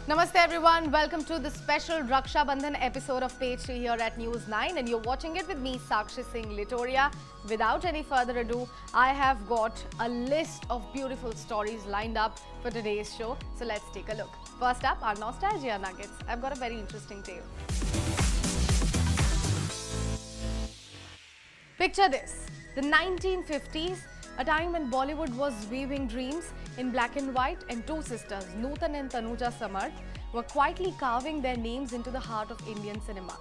Namaste everyone, welcome to the special Raksha Bandhan episode of Page 3 here at News 9 and you're watching it with me Sakshi Singh Litoria. Without any further ado, I have got a list of beautiful stories lined up for today's show. So let's take a look. First up, our nostalgia nuggets. I've got a very interesting tale. Picture this, the 1950s, a time when Bollywood was weaving dreams in black and white, and two sisters, Nutan and Tanuja Samarth, were quietly carving their names into the heart of Indian cinema.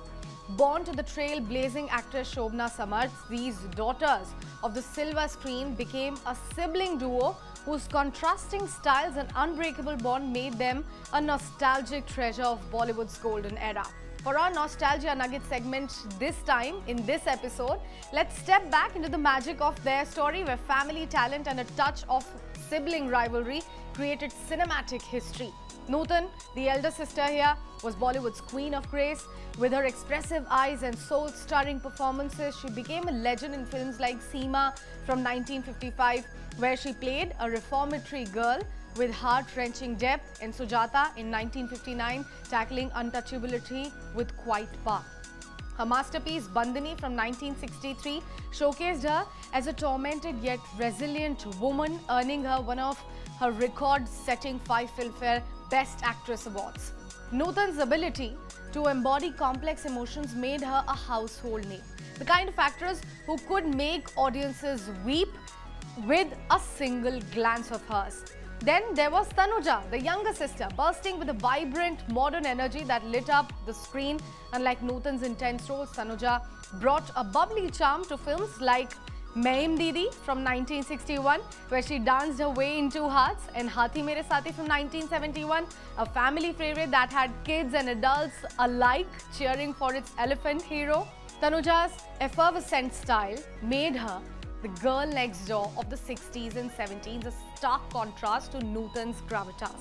Born to the trail-blazing actress Shobna Samarth, these daughters of the silver screen became a sibling duo whose contrasting styles and unbreakable bond made them a nostalgic treasure of Bollywood's golden era. For our Nostalgia Nugget segment this time, in this episode, let's step back into the magic of their story where family talent and a touch of sibling rivalry created cinematic history. Nutan, the elder sister here, was Bollywood's queen of grace. With her expressive eyes and soul-stirring performances, she became a legend in films like Seema from 1955, where she played a reformatory girl with heart-wrenching depth, and Sujata in 1959, tackling untouchability with quiet power. Her masterpiece, Bandhani from 1963, showcased her as a tormented yet resilient woman, earning her one of her record-setting 5 Filmfare Best Actress Awards. Nutan's ability to embody complex emotions made her a household name, the kind of actress who could make audiences weep with a single glance of hers. Then there was Tanuja, the younger sister, bursting with a vibrant, modern energy that lit up the screen. Unlike Nutan's intense roles, Tanuja brought a bubbly charm to films like Maim Didi from 1961, where she danced her way into hearts, and Hathi Mere Saathi from 1971, a family favorite that had kids and adults alike cheering for its elephant hero. Tanuja's effervescent style made her the girl next door of the 60s and 70s, a stark contrast to Nutan's gravitas.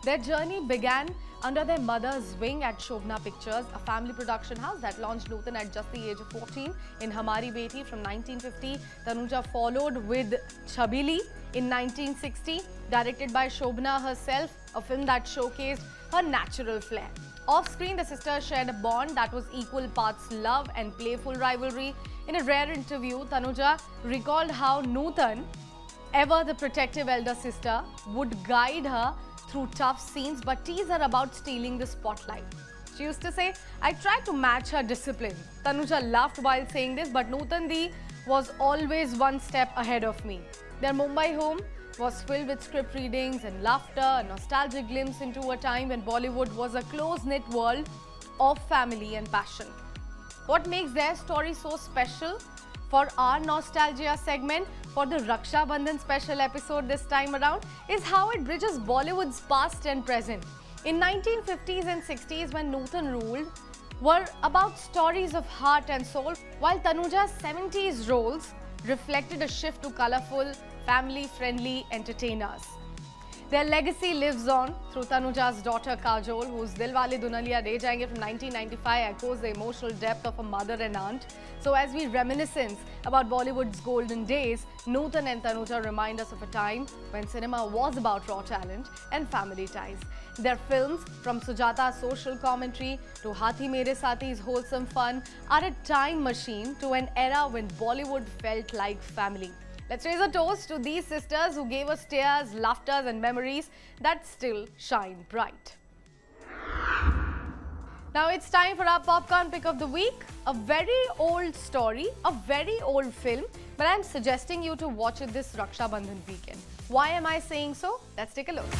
Their journey began under their mother's wing at Shobna Pictures, a family production house that launched Nutan at just the age of 14 in Hamari Beti from 1950. Tanuja followed with Chhabili in 1960, directed by Shobna herself, a film that showcased her natural flair. Off-screen, the sisters shared a bond that was equal parts love and playful rivalry. In a rare interview, Tanuja recalled how Nutan, ever the protective elder sister, would guide her through tough scenes but tease her about stealing the spotlight. She used to say, "I tried to match her discipline." Tanuja laughed while saying this, but Nutan Di was always one step ahead of me. Their Mumbai home was filled with script readings and laughter, a nostalgic glimpse into a time when Bollywood was a close-knit world of family and passion. What makes their story so special for our Nostalgia segment, for the Raksha Bandhan special episode this time around, is how it bridges Bollywood's past and present. In 1950s and 60s, when Nutan ruled, were about stories of heart and soul, while Tanuja's 70s roles reflected a shift to colourful, family-friendly entertainers. Their legacy lives on through Tanuja's daughter Kajol, whose Dilwale Dunaliya Le Jayenge from 1995 echoes the emotional depth of a mother and aunt. So as we reminiscence about Bollywood's golden days, Nutan and Tanuja remind us of a time when cinema was about raw talent and family ties. Their films, from Sujata's social commentary to Hathi Mere Saathi's wholesome fun, are a time machine to an era when Bollywood felt like family. Let's raise a toast to these sisters who gave us tears, laughter and memories that still shine bright. Now it's time for our popcorn pick of the week. A very old story, a very old film, but I'm suggesting you to watch it this Raksha Bandhan weekend. Why am I saying so? Let's take a look.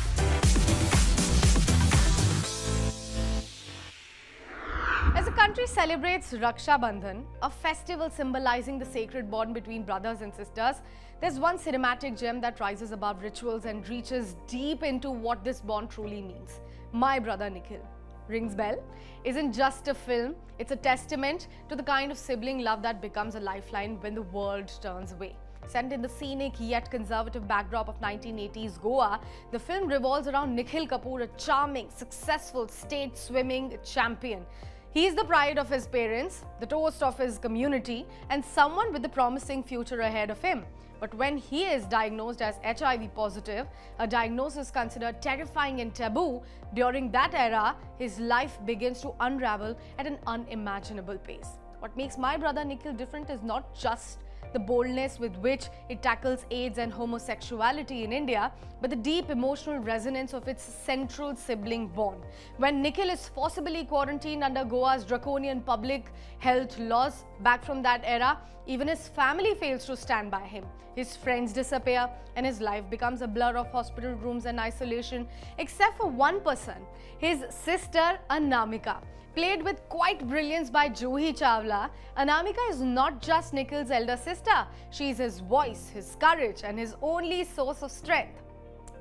As the country celebrates Raksha Bandhan, a festival symbolizing the sacred bond between brothers and sisters, there's one cinematic gem that rises above rituals and reaches deep into what this bond truly means. My Brother Nikhil. Rings bell? Isn't just a film, it's a testament to the kind of sibling love that becomes a lifeline when the world turns away. Set in the scenic yet conservative backdrop of 1980s Goa, the film revolves around Nikhil Kapoor, a charming, successful state swimming champion. He is the pride of his parents, the toast of his community, and someone with a promising future ahead of him. But when he is diagnosed as HIV positive, a diagnosis considered terrifying and taboo, during that era, his life begins to unravel at an unimaginable pace. What makes My Brother Nikhil different is not just the boldness with which it tackles AIDS and homosexuality in India, but the deep emotional resonance of its central sibling bond. When Nikhil is forcibly quarantined under Goa's draconian public health laws back from that era, even his family fails to stand by him. His friends disappear and his life becomes a blur of hospital rooms and isolation, except for one person, his sister Anamika. Played with quite brilliance by Juhi Chawla, Anamika is not just Nikhil's elder sister. She is his voice, his courage, and his only source of strength.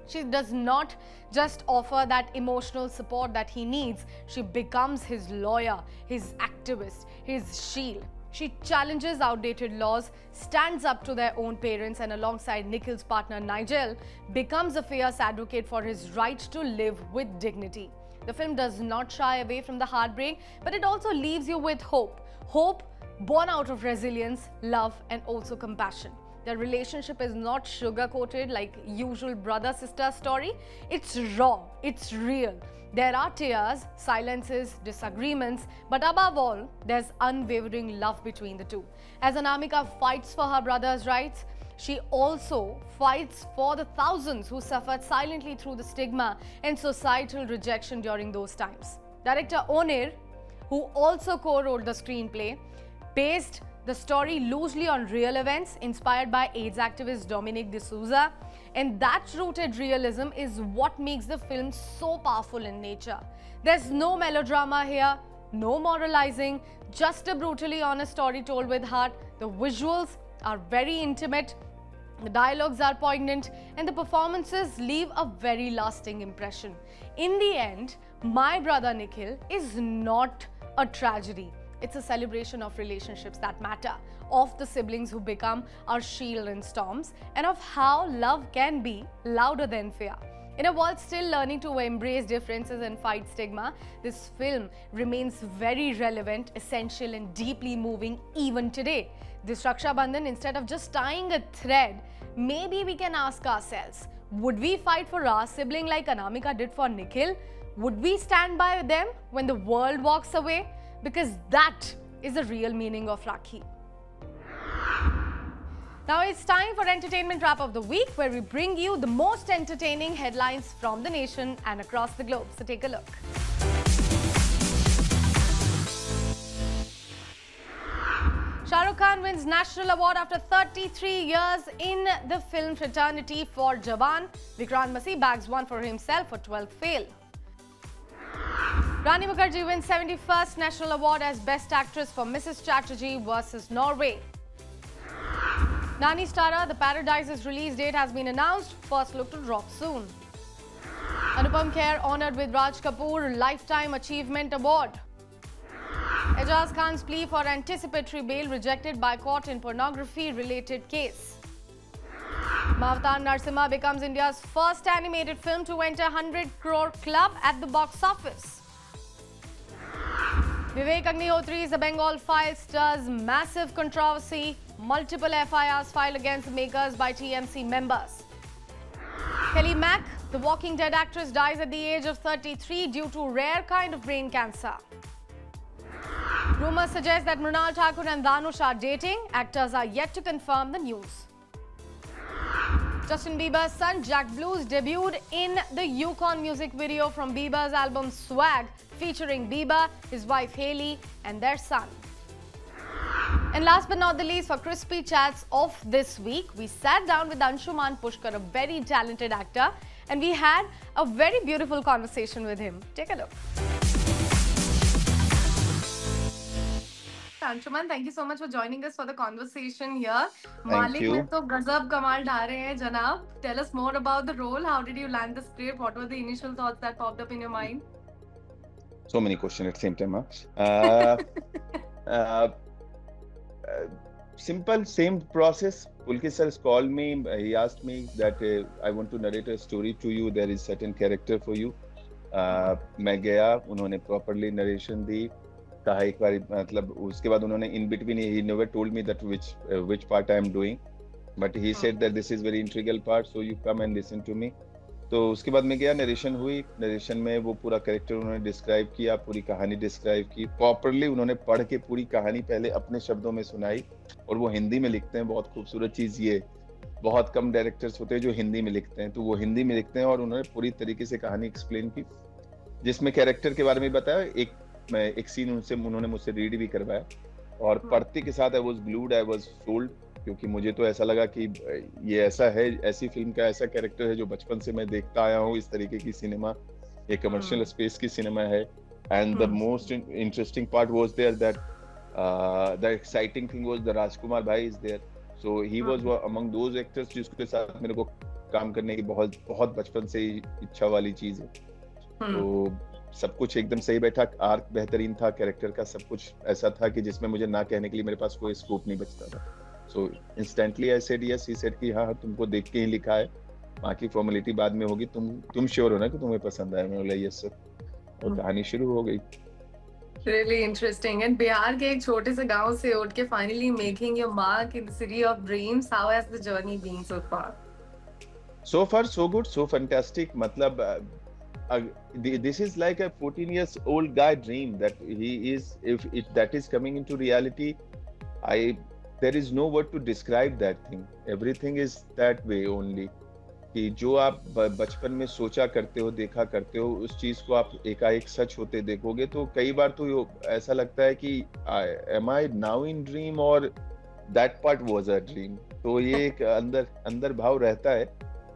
She does not just offer that emotional support that he needs, she becomes his lawyer, his activist, his shield. She challenges outdated laws, stands up to their own parents, and alongside Nikhil's partner Nigel, becomes a fierce advocate for his right to live with dignity. The film does not shy away from the heartbreak, but it also leaves you with hope. Hope born out of resilience, love, and also compassion. Their relationship is not sugar-coated like usual brother-sister story. It's raw, it's real. There are tears, silences, disagreements, but above all, there's unwavering love between the two. As Anamika fights for her brother's rights, she also fights for the thousands who suffered silently through the stigma and societal rejection during those times. Director Onir, who also co-wrote the screenplay, based the story loosely on real events inspired by AIDS activist Dominic D'Souza, and that rooted realism is what makes the film so powerful in nature. There's no melodrama here, no moralizing, just a brutally honest story told with heart. The visuals are very intimate, the dialogues are poignant, and the performances leave a very lasting impression. In the end, My Brother Nikhil is not a tragedy. It's a celebration of relationships that matter, of the siblings who become our shield in storms, and of how love can be louder than fear. In a world still learning to embrace differences and fight stigma, this film remains very relevant, essential, and deeply moving even today. This Raksha Bandhan, instead of just tying a thread, maybe we can ask ourselves, would we fight for our sibling like Anamika did for Nikhil? Would we stand by them when the world walks away? Because that is the real meaning of Rakhi. Now it's time for Entertainment Wrap of the Week, where we bring you the most entertaining headlines from the nation and across the globe. So take a look. Shah Rukh Khan wins National Award after 33 years in the film fraternity for Jawan. Vikrant Massih bags one for himself for 12th fail. Rani Mukherjee wins 71st National Award as Best Actress for Mrs. Chatterjee vs. Norway. Nani Stara, The Paradise's release date has been announced. First look to drop soon. Anupam Kher honored with Raj Kapoor Lifetime Achievement Award. Ejaz Khan's plea for anticipatory bail rejected by court in pornography-related case. Mavatar Narsimha becomes India's first animated film to enter 100 crore club at the box office. Vivek Agnihotri's The Bengal Files stirs massive controversy. Multiple FIRs filed against the makers by TMC members. Kelly Mack, the Walking Dead actress, dies at the age of 33 due to rare kind of brain cancer. Rumors suggest that Mrunal Thakur and Dhanush are dating. Actors are yet to confirm the news. Justin Bieber's son Jack Blues debuted in the Yukon music video from Bieber's album Swag, featuring Bieber, his wife Hailey, and their son. And last but not the least, for crispy chats of this week, we sat down with Anshuman Pushkar, a very talented actor, and we had a very beautiful conversation with him. Take a look. Anshuman, thank you so much for joining us for the conversation here. Thank you. Malik mein to gazab kamal daa rahe hain, Janab. Tell us more about the role. How did you land the script? What were the initial thoughts that popped up in your mind? So many questions at the same time. Simple, same process. Pulkit sir called me. He asked me that I want to narrate a story to you. There is certain character for you. मैं गया, उन्होंने properly narration दी. कहा एक बार, मतलब उसके बाद उन्होंने in between, he never told me that which part I am doing, but he said that this is very integral part, so you come and listen to me. तो उसके बाद मैं गया, नरेशन हुई, नरेशन में वो पूरा कैरेक्टर उन्होंने डिस्क्राइब किया, पूरी कहानी डिस्क्राइब की प्रॉपरली, उन्होंने पढ़ के पूरी कहानी पहले अपने शब्दों में सुनाई, और वो हिंदी में लिखते हैं। बहुत खूबसूरत चीज़ ये, बहुत कम डायरेक्टर्स होते हैं जो हिंदी में लिखते हैं, तो वो हिंदी में लिखते हैं और उन्होंने पूरी तरीके से कहानी एक्सप्लेन की, जिसमें कैरेक्टर के बारे में बताया। एक सीन उन्होंने मुझसे रीड भी करवाया, और पढ़ते के साथ I was glued, I was sold, क्योंकि मुझे तो ऐसा लगा कि ये ऐसा है, ऐसी फिल्म का ऐसा कैरेक्टर है जो बचपन से मैं देखता आया हूँ। इस तरीके की सिनेमा, एक कमर्शियल स्पेस की सिनेमा है। And the most interesting part was there that the exciting thing was the Rajkumar bhai is there, so he was among those actors जिसके साथ मेरे को काम करने की बहुत बहुत बचपन से इच्छा वाली चीज है। तो सब कुछ एकदम सही बैठा, आर्क बेहतरीन था, कैरेक्टर का सब कुछ ऐसा था कि जिसमें मुझे ना कहने के लिए मेरे पास कोई स्कोप नहीं बचता था। So instantly I said yes, he said कि हाँ तुमको देख के ही लिखा है, बाकी फॉर्मेलिटी बाद में होगी, तुम श्योर हो ना कि तुम्हें पसंद आया? मैं बोला यस सर, और कहानी शुरू हो गई। Really interesting. And बिहार के एक छोटे से गांव से उठ के finally making your mark in the city of dreams. How has the journey been so far? So far so good, so fantastic. मतलब this is like a 14 years old guy dream that he is, if that is coming into reality, there is no word to describe that thing. Everything is that way only, कि जो आप बचपन में सोचा करते हो, देखा करते हो, उस चीज को आप एकाएक सच होते देखोगे तो कई बार तो ऐसा लगता है कि am I now in dream or that part was a dream. तो ये एक अंदर भाव रहता है,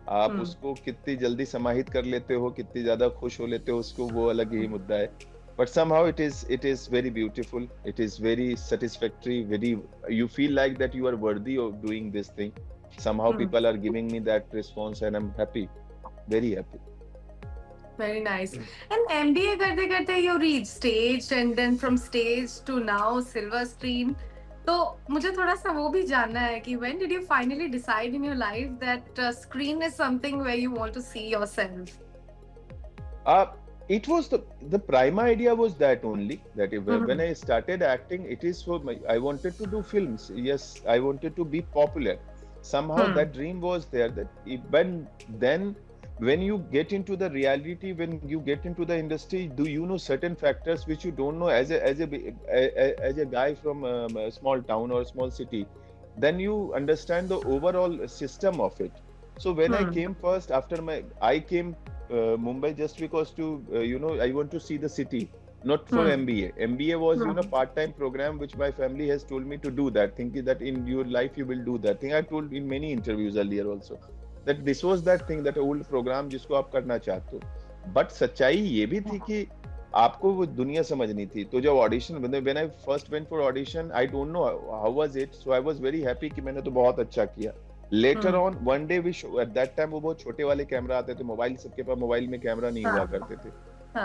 आप उसको कितनी जल्दी समाहित कर लेते हो, कितनी ज्यादा खुश हो लेते हो, उसको वो अलग ही मुद्दा है। But somehow it is very beautiful, it is very satisfactory, you feel like that you are worthy of doing this thing. Somehow people are giving me that response and I'm happy, very happy. Very nice. And MBA करते करते you reach stage, and then from stage to now silver screen. तो मुझे थोड़ा सा वो भी जानना है कि when did you finally decide in your life that screen is something where you want to see yourself? It was the prime idea was that only, that when I started acting, it is for I wanted to do films. Yes, I wanted to be popular. Somehow that dream was there, that when you get into the reality, when you get into the industry, do you know certain factors which you don't know as a guy from a small town or a small city, then you understand the overall system of it. So when I came first, I came Mumbai just because I want to see the city, not for MBA. MBA was part-time program which my family has told me to do that, thinking that in your life you will do that thing. I told in many interviews earlier also that this was that thing, that old program जिसको आप करना चाहते हो। But सच्चाई ये भी थी कि आपको वो दुनिया समझनी थी। तो जब audition, when I first went for audition, I don't know how was it, so I was very happy कि मैंने तो बहुत अच्छा किया। Later on, one day we show, at that time वो बहुत छोटे वाले कैमरा आते थे, मोबाइल सबके पास, मोबाइल में कैमरा नहीं हुआ करते थे।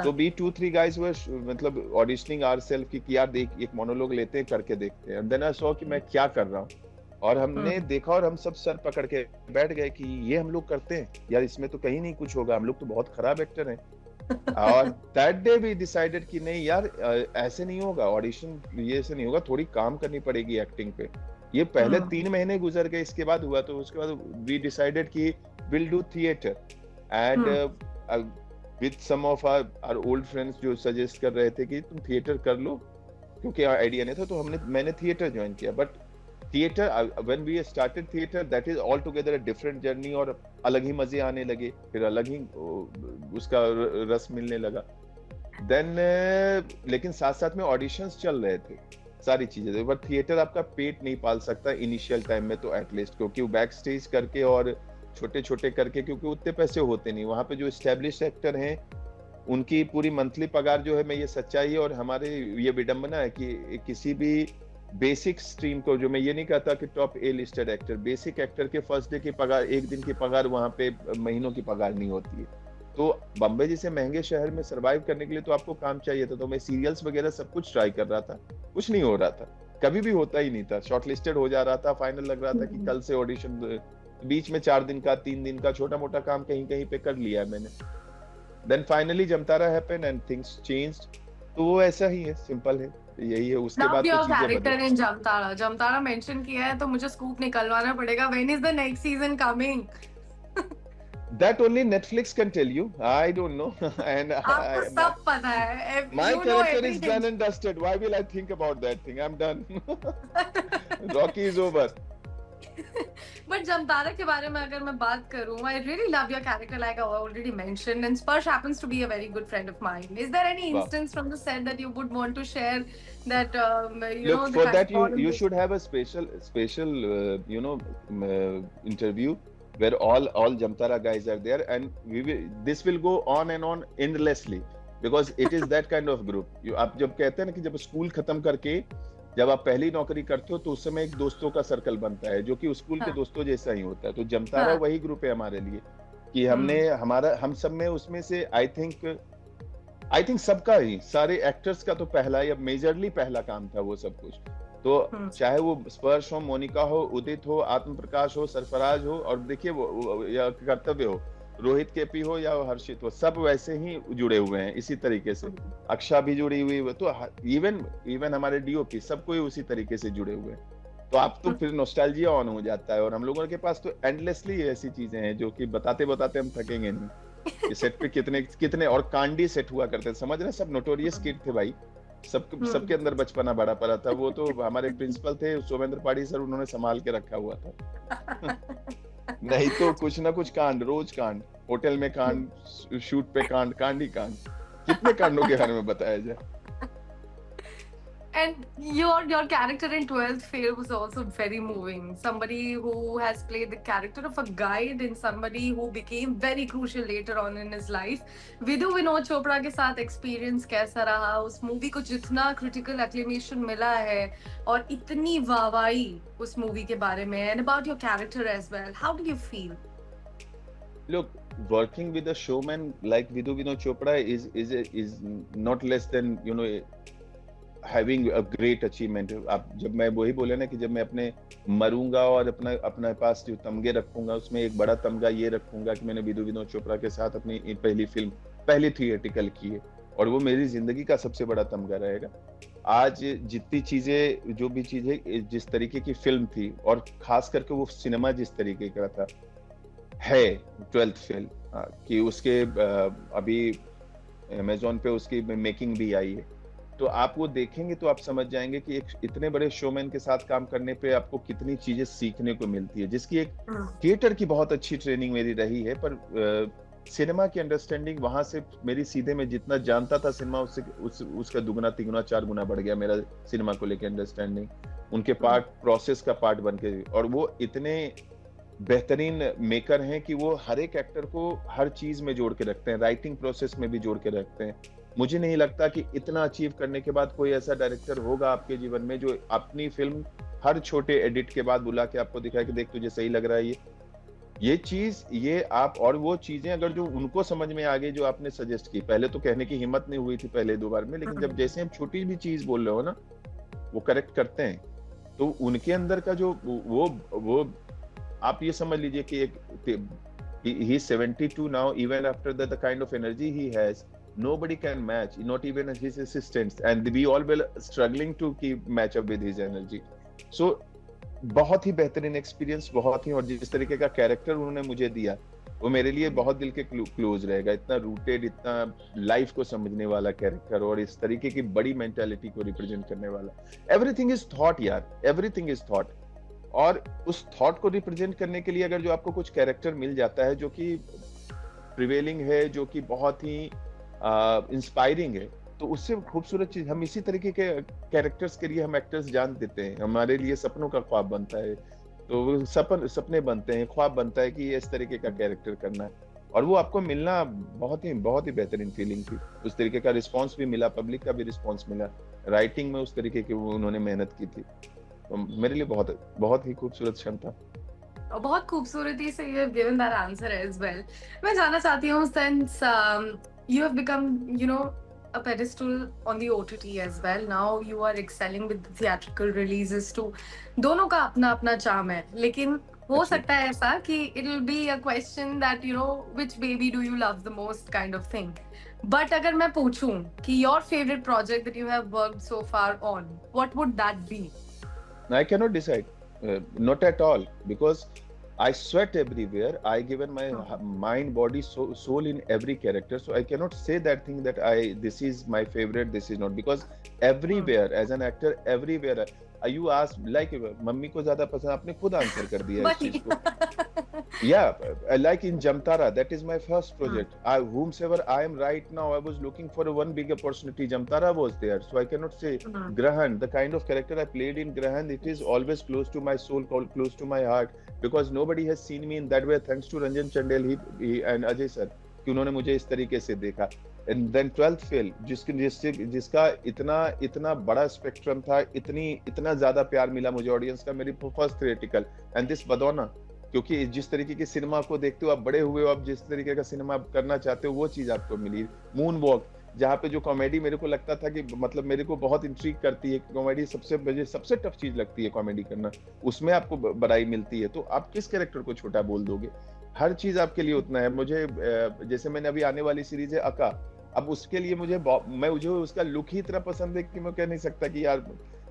तो we 2-3 guys were मतलब auditioning ourselves कि यार देख एक मोनोलॉग लेते हैं, करके देखते हैं। And then I saw कि मैं क्या कर रहा हूँ, और हमने देखा और हम सब सर पकड़ के बैठ गए कि ये हम लोग करते हैं यार, इसमें तो कहीं नहीं कुछ होगा, हम लोग तो बहुत खराब एक्टर हैं। और that day we decided कि नहीं यार ऐसे नहीं होगा, ऑडिशन ये ऐसे नहीं होगा, थोड़ी काम करनी पड़ेगी एक्टिंग पे। ये पहले 3 महीने गुजर गए, इसके बाद हुआ, तो उसके बाद we decided कि we'll do theater and with some of our old friends जो suggest कर रहे थे कि तुम थिएटर कर लो, क्योंकि आइडिया नहीं था, तो मैंने थिएटर ज्वाइन किया। But theatre, when we started theater, that is altogether a different journey, और अलग ही मजे आने लगे, फिर अलग ही उसका रस मिलने लगा। देन लेकिन साथ साथ में ऑडिशंस चल रहे थे, सारी चीजें थी, बट थिएटर आपका पेट नहीं पाल सकता इनिशियल टाइम में तो एटलीस्ट, क्योंकि वो बैक स्टेज करके और छोटे छोटे करके, क्योंकि उतने पैसे होते नहीं वहां पे। जो एस्टेब्लिश एक्टर हैं उनकी पूरी मंथली पगार जो है, मैं ये सच्चाई है, और हमारे ये विडंबना है कि किसी भी बेसिक स्ट्रीम को, जो मैं ये नहीं कहता कि टॉप ए लिस्टेड एक्टर, बेसिक एक्टर के फर्स्ट डे की पगार, एक दिन की पगार वहां पे महीनों की पगार नहीं होती है। तो बम्बई जैसे महंगे शहर में सरवाइव करने के लिए तो आपको काम चाहिए था। तो मैं सीरियल्स वगैरह सब कुछ ट्राई कर रहा था, कुछ नहीं हो रहा था, कभी भी होता ही नहीं था। शॉर्टलिस्टेड हो जा रहा था, फाइनल लग रहा था कि कल से ऑडिशन, बीच में 4 दिन का 3 दिन का छोटा मोटा काम कहीं कहीं पे कर लिया मैंने। Then finally Jamtara happened and things changed. तो वो ऐसा ही है, सिंपल है, यही है, उसके Love बाद तो your चीजें character बदल। in Jamtara. Jamtara mention किया है तो मुझे scoop निकलवाना पड़ेगा. When is the next season coming? That only Netflix can tell you. I don't know. And आपको my, सब पता है. my You know character is everything. done and dusted. Why will I think about that thing? I'm done. Rocky is over. But Jamtara के बारे में अगर मैं बात करूँ, I really love your character, like I already mentioned, and Sparsh happens to be a very good friend of mine. Is there any Wow. instance from the set that you would want to share that you Look, know the for kind that of bond you with- should have a special interview where all Jamtara guys are there, and this will go on and on endlessly because it is that kind of group. आप जब कहते हैं ना कि जब school खत्म करके जब आप पहली नौकरी करते हो तो उस समय एक दोस्तों का सर्कल बनता है जो कि स्कूल के हाँ. दोस्तों जैसा ही होता है, तो जमतारा हाँ. वही ग्रुप है हमारे लिए कि हम सब में उसमें से आई थिंक सबका ही, सारे एक्टर्स का तो पहला या मेजरली पहला काम था वो सब कुछ। तो चाहे वो स्पर्श हो, मोनिका हो, उदित हो, आत्म प्रकाश हो, सरफराज हो, और देखिए वो या कर्तव्य हो, रोहित केपी हो या हर्षित हो, सब वैसे ही जुड़े हुए हैं इसी तरीके से। अक्षा भी जुड़ी हुई है, तो इवन हमारे डीओपी सब कोई उसी तरीके से जुड़े हुए हैं। तो आप तो फिर नॉस्टैल्जिया ऑन हो जाता है, और हम लोगों के पास तो एंडलेसली ऐसी चीजें हैं जो कि बताते बताते हम थकेंगे नहीं। सेट पे कितने और कांडी सेट हुआ करते थे, समझ रहे, सब नोटोरियस किड थे भाई, सबके अंदर बचपना बड़ा पड़ा था। वो तो हमारे प्रिंसिपल थे सोमेंद्र पाड़ी सर, उन्होंने संभाल के रखा हुआ था। नहीं तो कुछ ना कुछ कांड, रोज कांड, होटल में कांड, शूट पे कांड, कांड ही कांड, कितने कांडों के बारे में बताया जाए। And your character in 12th Fail was also very moving. Somebody who has played the character of a guide and somebody who became very crucial later on in his life. विदु Vinod Chopra के साथ एक्सपीरियंस कैसा रहा? उस movie को जितना critical एक्लेमेशन मिला है और इतनी वाहवाही उस मूवी के बारे में, and about your character as well, how do you feel? Look, working with a showman like Vidhu Vinod Chopra is not less than, you know, having a great achievement. आप जब मैं वही बोले ना कि जब मैं अपने मरूंगा और अपना पास जो तमगे रखूंगा उसमें एक बड़ा तमगा ये रखूंगा कि मैंने विधु विनोद चोपड़ा के साथ अपनी पहली फिल्म, पहली थिएटिकल की है, और वो मेरी जिंदगी का सबसे बड़ा तमगा रहेगा। आज जितनी चीजें, जो भी चीजें, जिस तरीके की फिल्म थी, और खास करके वो सिनेमा जिस तरीके का था है 12th फेल, कि उसके अभी अमेज़न पे उसकी मेकिंग भी आई है, तो आप वो देखेंगे तो आप समझ जाएंगे कि एक इतने बड़े शोमैन के साथ काम करने पे आपको कितनी चीजें सीखने को मिलती है, जिसकी एक थिएटर की बहुत अच्छी ट्रेनिंग मेरी रही है, पर सिनेमा की अंडरस्टैंडिंग वहां से मेरी सीधे में जितना जानता था सिनेमा उससे उसका दुगना तिगुना 4 गुना बढ़ गया मेरा सिनेमा को लेकर अंडरस्टैंडिंग, उनके पार्ट प्रोसेस का पार्ट बन के। और वो इतने बेहतरीन मेकर हैं कि वो हर एक एक्टर को हर चीज में जोड़ के रखते हैं, राइटिंग प्रोसेस में भी जोड़ के रखते हैं। मुझे नहीं लगता कि इतना अचीव करने के बाद कोई ऐसा डायरेक्टर होगा आपके जीवन में जो अपनी फिल्म हर छोटे एडिट के बाद बुला के आपको दिखाए कि देख तुझे सही लग रहा है ये चीज, ये आप, और वो चीजें अगर जो उनको समझ में आ गई जो आपने सजेस्ट की, पहले तो कहने की हिम्मत नहीं हुई थी पहले 2 बार में, लेकिन जब जैसे हम छोटी भी चीज बोल रहे हो ना वो करेक्ट करते हैं, तो उनके अंदर का जो वो आप ये समझ लीजिए कि एक he is 72 now, even after the kind of energy he has, nobody can match, not even his assistants, and we all were struggling to keep match up with his energy. So बहुत ही बेहतरीन experience, बहुत ही, और जिस तरीके का character उन्होंने मुझे दिया वो मेरे लिए बहुत दिल के क्लोज रहेगा। इतना रूटेड, इतना लाइफ को समझने वाला कैरेक्टर, और इस तरीके की बड़ी मेंटालिटी को रिप्रेजेंट करने वाला। एवरीथिंग इज थॉट यार, एवरीथिंग इज थॉट, और उस थॉट को रिप्रेजेंट करने के लिए अगर जो आपको कुछ कैरेक्टर मिल जाता है जो कि प्रिवेलिंग है, जो कि बहुत ही इंस्पायरिंग है, तो उससे खूबसूरत चीज, हम इसी तरीके के कैरेक्टर्स के लिए हम एक्टर्स जान देते हैं, हमारे लिए सपनों का ख्वाब बनता है, तो सपने बनते हैं, ख्वाब बनता है कि ये इस तरीके का कैरेक्टर करना है, और वो आपको मिलना बहुत ही बेहतरीन फीलिंग थी। उस तरीके का रिस्पांस भी मिला, पब्लिक का भी रिस्पांस मिला, राइटिंग में उस तरीके की उन्होंने मेहनत की थी, तो मेरे लिए बहुत ही खूबसूरत क्षण था। बहुत खूबसूरती से you have given that answer as well. मैं जानना चाहती हूँ, since you have become, you know, a pedestal on the OTT as well. Now you are excelling with the theatrical releases too. दोनों का अपना अपना charm है, लेकिन हो सकता है ऐसा कि it will be a question that, you know, which baby do you love the most kind of thing. But अगर मैं पूछूं कि your favorite project that you have worked so far on, what would that be? I cannot decide, not at all, because I sweat everywhere. I given my mind, body, soul in every character. So I cannot say that thing that this is my favorite, this is not, because everywhere as an actor, everywhere. You ask like mummy को ज्यादा पसंद, आपने खुद answer कर दिया इस चीज को. Yeah, like in Jamtara, that is my first project. Whomsoever I am right now, I was looking for one big opportunity. Jamtara was there, so I cannot say. Grahan, the kind of character I played in Grahan, it is always close to my soul, close to my heart, because nobody has seen me in that way. Thanks to Ranjan Chandel he and Ajay sir, कि उन्होंने मुझे इस तरीके से देखा. And then 12th fail, जिसका इतना बड़ा स्पेक्ट्रम था, इतना ज्यादा प्यार मिला मुझे ऑडियंस का, मेरी फर्स्ट थिएटिकल. एंड दिस बदौना, क्योंकि जिस तरीके के सिनेमा को देखते हो आप, बड़े हुए हो आप, जिस तरीके का सिनेमा आप करना चाहते हो वो चीज आपको मिली. मून वॉक, जहाँ पे जो कॉमेडी मेरे को लगता था कि मतलब मेरे को बहुत इंट्रीग करती है, कॉमेडी सबसे टफ चीज लगती है कॉमेडी करना, उसमें आपको बड़ाई मिलती है, तो आप किस कैरेक्टर को छोटा बोल दोगे? हर चीज आपके लिए उतना है. मुझे जैसे मैंने अभी आने वाली सीरीज है अका, अब उसके लिए मुझे उसका लुक ही इतना पसंद है कि मैं कह नहीं सकता कि यार,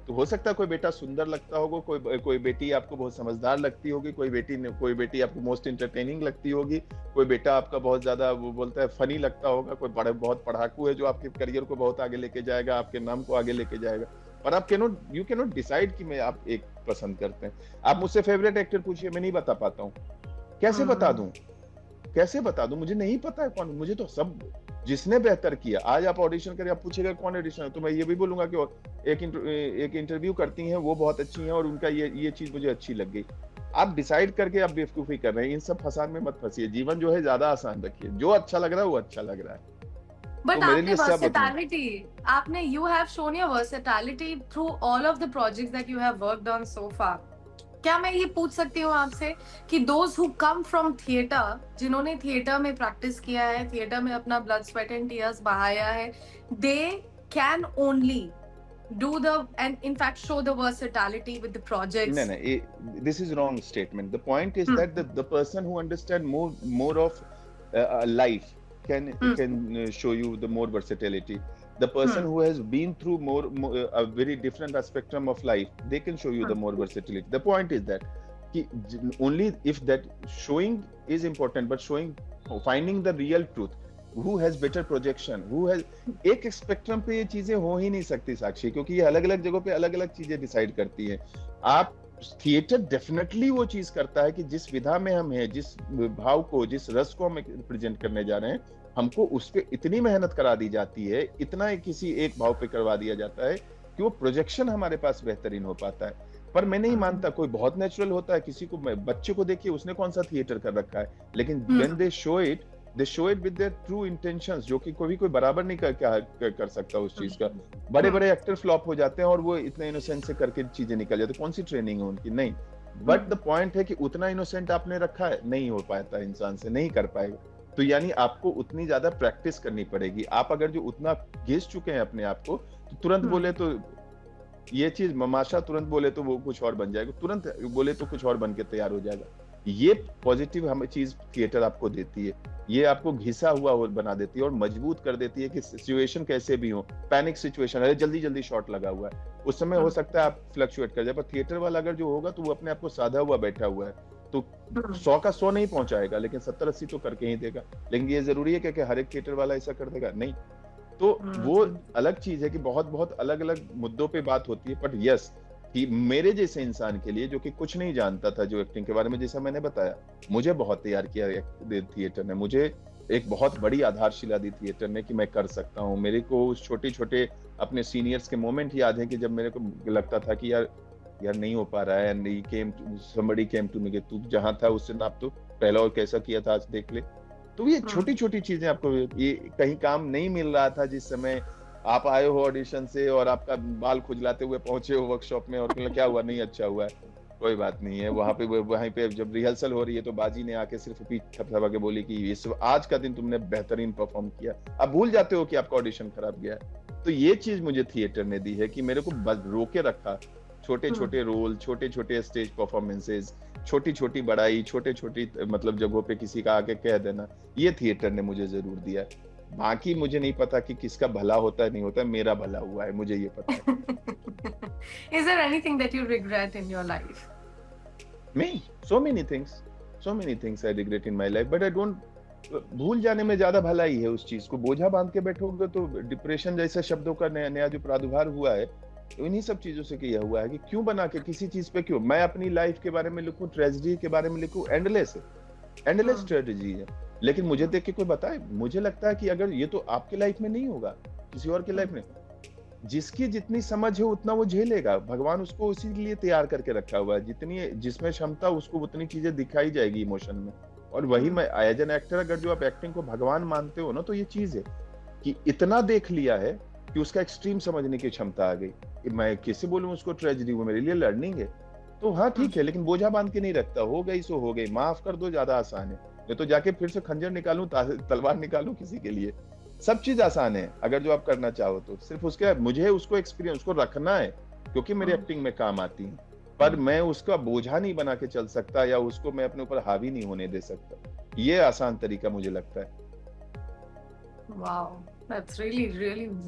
तो हो सकता है कोई बेटा सुंदर लगता होगा, कोई बेटी आपको बहुत समझदार लगती होगी, कोई बेटी आपको मोस्ट इंटरटेनिंग लगती होगी, कोई बेटा आपका बहुत ज्यादा वो बोलता है फनी लगता होगा, कोई बहुत पढ़ाकू है जो आपके करियर को बहुत आगे लेके जाएगा, आपके नाम को आगे लेके जाएगा. पर आप यू कैनॉट डिसाइड कि मैं आप एक पसंद करते हैं. आप मुझसे फेवरेट एक्टर पूछिए, मैं नहीं बता पाता हूँ. कैसे बता दूं? मुझे नहीं पता है कौन. मुझे तो सब जिसने बेहतर किया. आज आप ऑडिशन करें, आप पूछेगा कौन ऑडिशन है, तो मैं ये भी बोलूंगा कि एक इंटरव्यू करती हैं वो बहुत अच्छी हैं और उनका ये चीज मुझे अच्छी लग गई. आप डिसाइड करके आप बेवकूफी कर रहे हैं. इन सब फसाद में मत फंसिए. जीवन जो है ज्यादा आसान रखिए. जो अच्छा लग रहा है वो अच्छा लग रहा है. But आपने versatility, आपने you have shown your versatility through all of the projects that you have worked on so far. क्या मैं ये पूछ सकती हूँ आपसे कि those who come from theatre, जिन्होंने थिएटर में प्रैक्टिस किया है, थिएटर में अपना blood, sweat and tears बहाया है, they can only do and in fact show the versatility with the projects. No, this is wrong statement. The point is that the person who understand more of life can show you the more versatility. The person who has been through a very different spectrum of life, they can show you the more versatility. The point is that only if that showing is important, but finding the real truth, who has better projection, who has, एक spectrum पे ये चीजें हो ही नहीं सकती साक्षी, क्योंकि ये अलग अलग जगहों पे अलग अलग चीजें डिसाइड करती हैं. आप थिएटर डेफिनेटली वो चीज करता है कि जिस विधा में हम हैं, जिस भाव को, जिस रस को हम प्रेजेंट करने जा रहे हैं, हमको उस पे इतनी मेहनत करा दी जाती है, इतना किसी एक भाव पे करवा दिया जाता है कि वो प्रोजेक्शन हमारे पास बेहतरीन हो पाता है. पर मैं नहीं मानता, कोई बहुत नेचुरल होता है, किसी को, बच्चे को देखिए उसने कौन सा थिएटर कर रखा है, लेकिन when they show it with their true intentions, जो कि कोई बराबर नहीं कर सकता उस चीज का. बड़े बड़े एक्टर फ्लॉप हो जाते हैं और वो इतने इनोसेंट से करके चीजें निकल जाती है. कौन सी ट्रेनिंग है उनकी? नहीं. बट द पॉइंट है कि उतना इनोसेंट आपने रखा है, नहीं हो पाता, इंसान से नहीं कर पाएगा. तो यानी आपको उतनी ज्यादा प्रैक्टिस करनी पड़ेगी. आप अगर जो उतना घिस चुके हैं अपने आप को, तो तुरंत बोले तो ये चीज ममाशा, तुरंत बोले तो वो कुछ और बन जाएगा, तुरंत बोले तो कुछ और बन के तैयार हो जाएगा. ये पॉजिटिव हमें चीज थिएटर आपको देती है. ये आपको घिसा हुआ बना देती है और मजबूत कर देती है कि सिचुएशन कैसे भी हो, पैनिक सिचुएशन है, जल्दी शॉट लगा हुआ है, उस समय हो सकता है आप फ्लक्चुएट कर जाए. पर थिएटर वाला अगर जो होगा तो वो अपने आप को साधा हुआ बैठा हुआ है, तो 100 का 100 नहीं पहुंचाएगा, लेकिन 70-80 तो करके ही देगा. लेकिन ये जरूरी है कि हर एक थिएटर वाला ऐसा कर देगा? नहीं. तो वो अलग चीज है कि बहुत अलग अलग मुद्दों पे बात होती है. बट यस, कि मेरे जैसे इंसान के लिए जो कि कुछ नहीं जानता था जो एक्टिंग के बारे में, जैसा मैंने बताया, मुझे बहुत तैयार किया थिएटर ने, मुझे एक बहुत बड़ी आधारशिला दी थिएटर ने कि मैं कर सकता हूँ. मेरे को छोटे अपने सीनियर्स के मोमेंट याद है कि जब मेरे को लगता था कि यार नहीं हो पा रहा है, and somebody came to me कि तू जहां था उससे नाप, तो पहला और कैसा किया था आज देख ले. तो ये छोटी चीजें आपको, ये कहीं काम नहीं मिल रहा था जिस समय आप आए हो ऑडिशन से और आपका बाल खुजलाते हुए पहुंचे हो वर्कशॉप में और क्या हुआ, नहीं अच्छा हुआ है, कोई बात नहीं है. वहीं पे जब रिहर्सल हो रही है तो बाजी ने आके सिर्फ पीठ थपथपा के बोली कि आज का दिन तुमने बेहतरीन परफॉर्म किया. आप भूल जाते हो कि आपका ऑडिशन खराब गया है. तो ये चीज मुझे थिएटर ने दी है कि मेरे को रोके रखा. छोटे रोल, छोटे स्टेज परफॉर्मेंसेस, छोटी बड़ाई, छोटी मतलब जगहों पे किसी का आके कह देना, ये थिएटर ने मुझे जरूर दिया. बाकी मुझे नहीं पता कि किसका भला होता है नहीं होता है, मेरा भला हुआ है, मुझे ये पता है। Is there anything that you regret in your life? Me, so many things I regret in my life, but I don't. भूल जाने में ज्यादा भलाई है उस चीज को। बोझा बांध के बैठोगे तो डिप्रेशन जैसे शब्दों का नया नया जो प्रादुर्भाव हुआ है, तो इन्हीं सब चीजों से किया हुआ है कि क्यों बना के किसी चीज पे क्यों मैं अपनी लाइफ के बारे में लिखूं, ट्रेजेडी के बारे में लिखूं, एंडलेस स्ट्रेटजी है। लेकिन मुझे देख के कोई बताए, मुझे लगता है कि अगर ये तो आपके लाइफ में नहीं होगा, किसी और के लाइफ में, जिसकी जितनी समझ है उतना वो झेलेगा। भगवान उसको उसी लिए तैयार करके रखा हुआ है, जितनी जिसमें क्षमता उसको उतनी चीजें दिखाई जाएगी इमोशन में। और वही मैं एज एन एक्टर, अगर जो आप एक्टिंग को भगवान मानते हो ना, तो ये चीज है कि इतना देख लिया है कि उसका एक्सट्रीम समझने की क्षमता आ गई। मैं किसी बोलूं उसको ट्रेजेडी, वो मेरे लिए लर्निंग है। तो हाँ ठीक है, लेकिन बोझा बांध के नहीं रखता। हो गई सो हो गई, माफ कर दो, ज्यादा आसान है। मैं तो जाके फिर से खंजर निकालूं, तलवार निकालूं किसी के लिए, सब चीज आसान है अगर जो आप करना चाहो तो। सिर्फ उसके मुझे उसको एक्सपीरियंस उसको रखना है, क्योंकि मेरी एक्टिंग में काम आती है, पर मैं उसका बोझा नहीं बना के चल सकता, या उसको मैं अपने ऊपर हावी नहीं होने दे सकता। ये आसान तरीका मुझे लगता है। Wow, that's really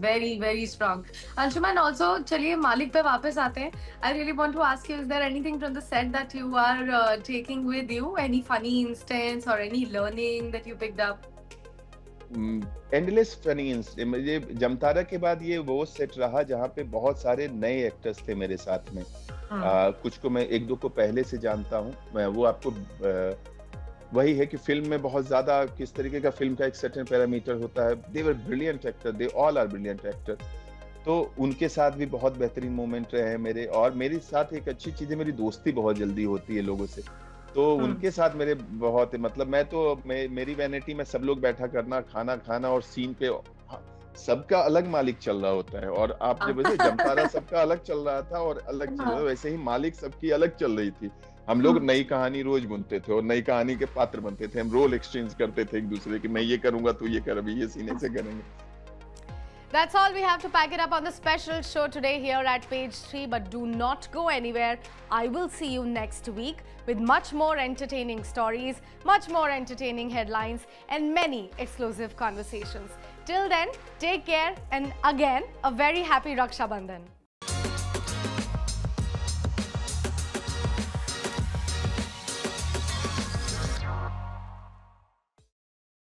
very strong. Anshuman, also चलिए मालिक पे वापस आते हैं. I really want to ask you, is there anything from the set that you are taking with you? Any funny instance or any learning that you picked up? Endless funny incident. मुझे जमतारा के बाद ये वो set रहा जहाँ पे बहुत सारे नए एक्टर्स थे मेरे साथ में। कुछ को मैं एक दो को पहले से जानता हूँ। मैं वो आपको वही है कि फिल्म में बहुत ज्यादा किस तरीके का फिल्म का एक सर्टेन पैरामीटर होता है। They were brilliant actor, they all are brilliant actor. तो उनके साथ भी बहुत बेहतरीन मोमेंट रहे हैं मेरे। और मेरे साथ एक अच्छी चीज है, मेरी दोस्ती बहुत जल्दी होती है लोगों से। तो उनके साथ मेरे बहुत, मतलब मेरी वैनिटी में सब लोग बैठा करना, खाना खाना, और सीन पे सबका अलग मालिक चल रहा होता है। और आप जब वैसे जमतारा सबका अलग चल रहा था और अलग चल रहा था, वैसे ही मालिक सबकी अलग चल रही थी। हम लोग नई कहानी रोज बुनते थे और नई कहानी के पात्र बनते थे। हम रोल एक्सचेंज करते थे एक दूसरे की, मैं ये करूंगा तो ये कर, अभी ये सीने से करेंगे। That's all we have to pack it up on the special show today here at Page 3. But do not go anywhere. I will see you next week with much more entertaining stories, much more entertaining headlines, and many exclusive conversations. Till then, take care, and again, a very happy Raksha Bandhan.